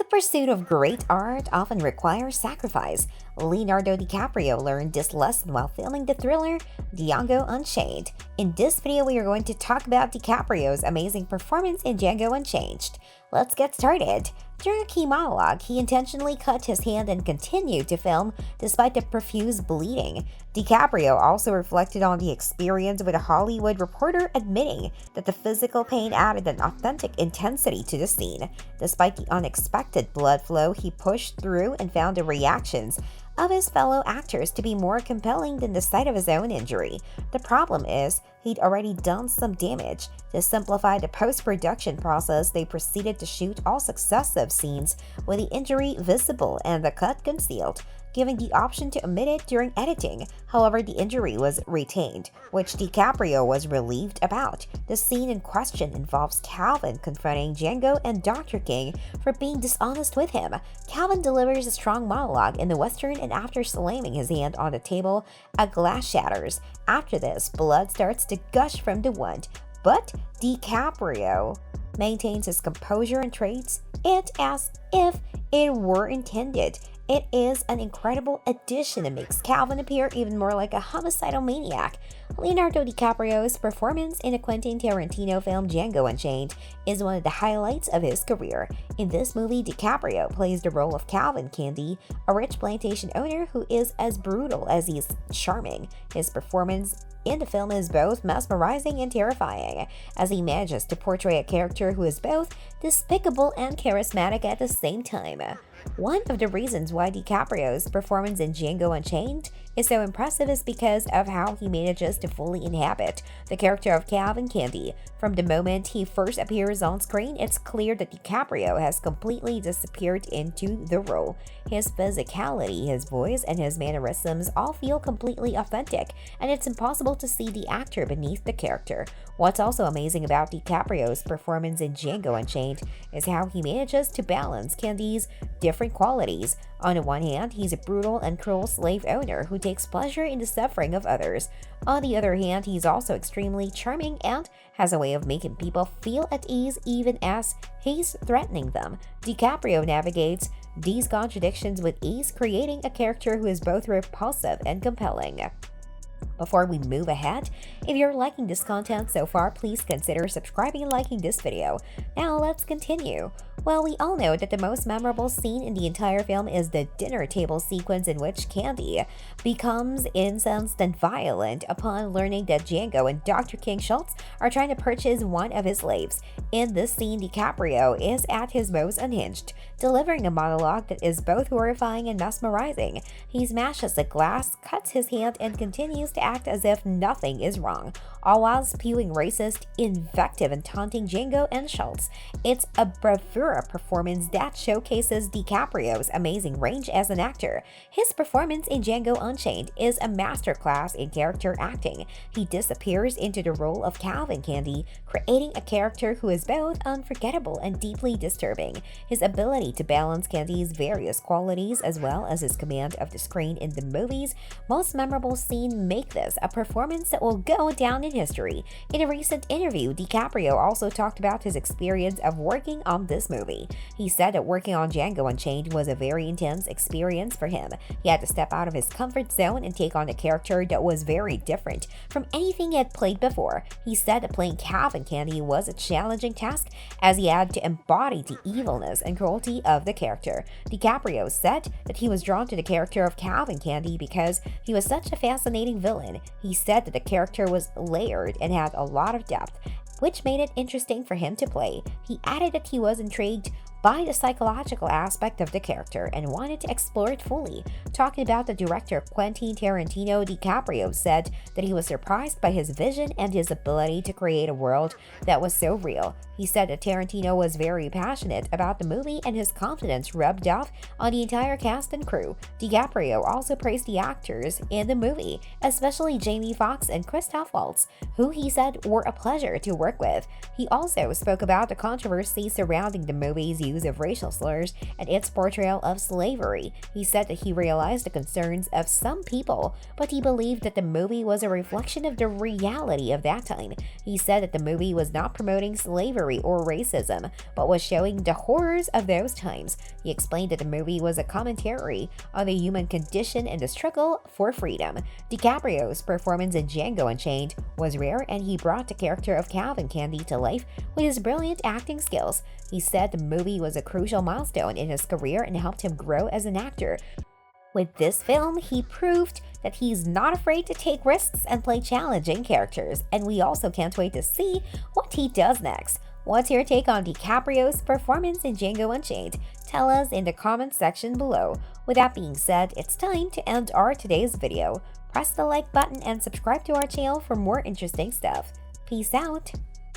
pursuit of great art often requires sacrifice. Leonardo DiCaprio learned this lesson while filming the thriller Django Unchained. In this video, we are going to talk about DiCaprio's amazing performance in Django Unchained. Let's get started. During a key monologue, he intentionally cut his hand and continued to film despite the profuse bleeding. DiCaprio also reflected on the experience with a Hollywood reporter admitting that the physical pain added an authentic intensity to the scene. Despite the unexpected blood flow, he pushed through and found the reactions of his fellow actors to be more compelling than the sight of his own injury. The problem is, he'd already done some damage. To simplify the post-production process, they proceeded to shoot all successive scenes with the injury visible and the cut concealed, giving the option to omit it during editing. However, the injury was retained, which DiCaprio was relieved about. The scene in question involves Calvin confronting Django and Dr. King for being dishonest with him. Calvin delivers a strong monologue in the Western, and after slamming his hand on the table, a glass shatters. After this, blood starts to gush from the wound, but DiCaprio maintains his composure and treats it as if it were intended. It is an incredible addition that makes Calvin appear even more like a homicidal maniac. Leonardo DiCaprio's performance in the Quentin Tarantino film Django Unchained is one of the highlights of his career. In this movie, DiCaprio plays the role of Calvin Candy, a rich plantation owner who is as brutal as he is charming. His performance in the film is both mesmerizing and terrifying, as he manages to portray a character who is both despicable and charismatic at the same time. One of the reasons why DiCaprio's performance in Django Unchained is so impressive is because of how he manages to fully inhabit the character of Calvin Candy. From the moment he first appears on screen, it's clear that DiCaprio has completely disappeared into the role. His physicality, his voice, and his mannerisms all feel completely authentic, and it's impossible to see the actor beneath the character. What's also amazing about DiCaprio's performance in Django Unchained is how he manages to balance Candy's different qualities. On the one hand, he's a brutal and cruel slave owner who takes pleasure in the suffering of others. On the other hand, he's also extremely charming and has a way of making people feel at ease even as he's threatening them. DiCaprio navigates these contradictions with ease, creating a character who is both repulsive and compelling. Before we move ahead, if you're liking this content so far, please consider subscribing and liking this video. Now let's continue. Well, we all know that the most memorable scene in the entire film is the dinner table sequence in which Candy becomes incensed and violent upon learning that Django and Dr. King Schultz are trying to purchase one of his slaves. In this scene, DiCaprio is at his most unhinged, delivering a monologue that is both horrifying and mesmerizing. He smashes a glass, cuts his hand, and continues to act as if nothing is wrong, all while spewing racist invective and taunting Django and Schultz. It's a bravura performance that showcases DiCaprio's amazing range as an actor. His performance in Django Unchained is a masterclass in character acting. He disappears into the role of Calvin Candy, creating a character who is both unforgettable and deeply disturbing. His ability to balance Candy's various qualities as well as his command of the screen in the movie's most memorable scene make this a performance that will go down in history. In a recent interview, DiCaprio also talked about his experience of working on this movie. He said that working on Django Unchained was a very intense experience for him. He had to step out of his comfort zone and take on a character that was very different from anything he had played before. He said that playing Calvin Candy was a challenging task as he had to embody the evilness and cruelty of the character. DiCaprio said that he was drawn to the character of Calvin Candy because he was such a fascinating villain. He said that the character was layered and had a lot of depth, which made it interesting for him to play. He added that he was intrigued by the psychological aspect of the character and wanted to explore it fully. Talking about the director Quentin Tarantino, DiCaprio said that he was surprised by his vision and his ability to create a world that was so real. He said that Tarantino was very passionate about the movie and his confidence rubbed off on the entire cast and crew. DiCaprio also praised the actors in the movie, especially Jamie Foxx and Christoph Waltz, who he said were a pleasure to work with. He also spoke about the controversy surrounding the movie's use use of racial slurs and its portrayal of slavery. He said that he realized the concerns of some people, but he believed that the movie was a reflection of the reality of that time. He said that the movie was not promoting slavery or racism, but was showing the horrors of those times. He explained that the movie was a commentary on the human condition and the struggle for freedom. DiCaprio's performance in Django Unchained was rare, and he brought the character of Calvin Candy to life with his brilliant acting skills. He said the movie was a crucial milestone in his career and helped him grow as an actor. With this film, he proved that he's not afraid to take risks and play challenging characters, and we also can't wait to see what he does next. What's your take on DiCaprio's performance in Django Unchained? Tell us in the comments section below. With that being said, it's time to end our today's video. Press the like button and subscribe to our channel for more interesting stuff. Peace out!